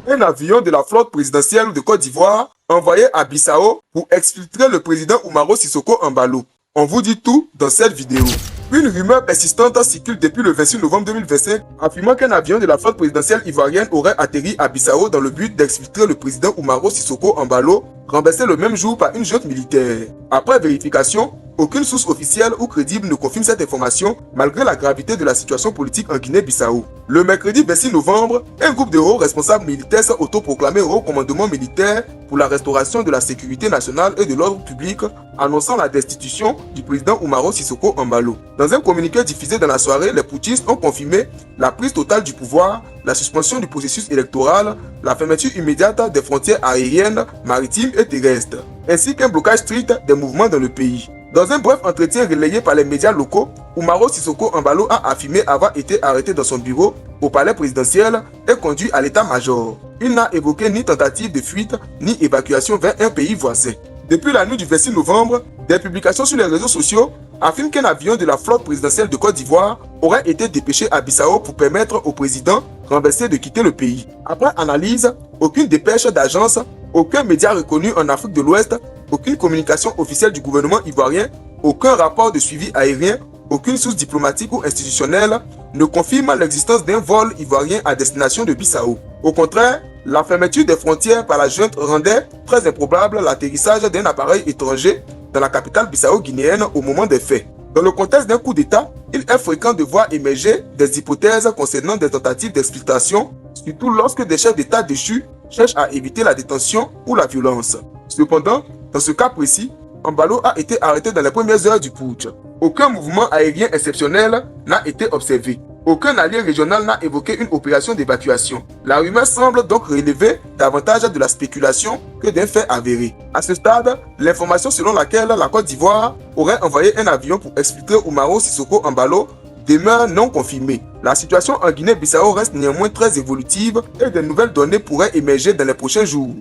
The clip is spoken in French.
un avion de la flotte présidentielle de Côte d'Ivoire envoyé à Bissau pour exfiltrer le président Umaro Sissoko Embalo. On vous dit tout dans cette vidéo. Une rumeur persistante circule depuis le 26 novembre 2025 affirmant qu'un avion de la flotte présidentielle ivoirienne aurait atterri à Bissau dans le but d'exfiltrer le président Umaro Sissoko Embalo, renversé le même jour par une junte militaire. Après vérification, aucune source officielle ou crédible ne confirme cette information malgré la gravité de la situation politique en Guinée-Bissau. Le mercredi 26 novembre, un groupe de hauts responsables militaires s'est autoproclamé au commandement militaire pour la restauration de la sécurité nationale et de l'ordre public, annonçant la destitution du président Umaro Sissoko Embalo. Dans un communiqué diffusé dans la soirée, les putschistes ont confirmé la prise totale du pouvoir, la suspension du processus électoral, la fermeture immédiate des frontières aériennes, maritimes et terrestres, ainsi qu'un blocage strict des mouvements dans le pays. Dans un bref entretien relayé par les médias locaux, Umaro Sissoko Embalo a affirmé avoir été arrêté dans son bureau au palais présidentiel et conduit à l'état-major. Il n'a évoqué ni tentative de fuite ni évacuation vers un pays voisin. Depuis la nuit du 26 novembre, des publications sur les réseaux sociaux affirment qu'un avion de la flotte présidentielle de Côte d'Ivoire aurait été dépêché à Bissau pour permettre au président renversé de quitter le pays. Après analyse, aucune dépêche d'agence, aucun média reconnu en Afrique de l'Ouest, aucune communication officielle du gouvernement ivoirien, aucun rapport de suivi aérien, aucune source diplomatique ou institutionnelle ne confirme l'existence d'un vol ivoirien à destination de Bissau. Au contraire, la fermeture des frontières par la junte rendait très improbable l'atterrissage d'un appareil étranger dans la capitale bissau-guinéenne au moment des faits. Dans le contexte d'un coup d'État, il est fréquent de voir émerger des hypothèses concernant des tentatives d'exfiltration, surtout lorsque des chefs d'État déchus cherchent à éviter la détention ou la violence. Cependant, dans ce cas précis, Embalo a été arrêté dans les premières heures du putsch. Aucun mouvement aérien exceptionnel n'a été observé. Aucun allié régional n'a évoqué une opération d'évacuation. La rumeur semble donc relever davantage de la spéculation que d'un fait avéré. À ce stade, l'information selon laquelle la Côte d'Ivoire aurait envoyé un avion pour exfiltrer Umaro Sissoko Embalo demeure non confirmée. La situation en Guinée-Bissau reste néanmoins très évolutive et de nouvelles données pourraient émerger dans les prochains jours.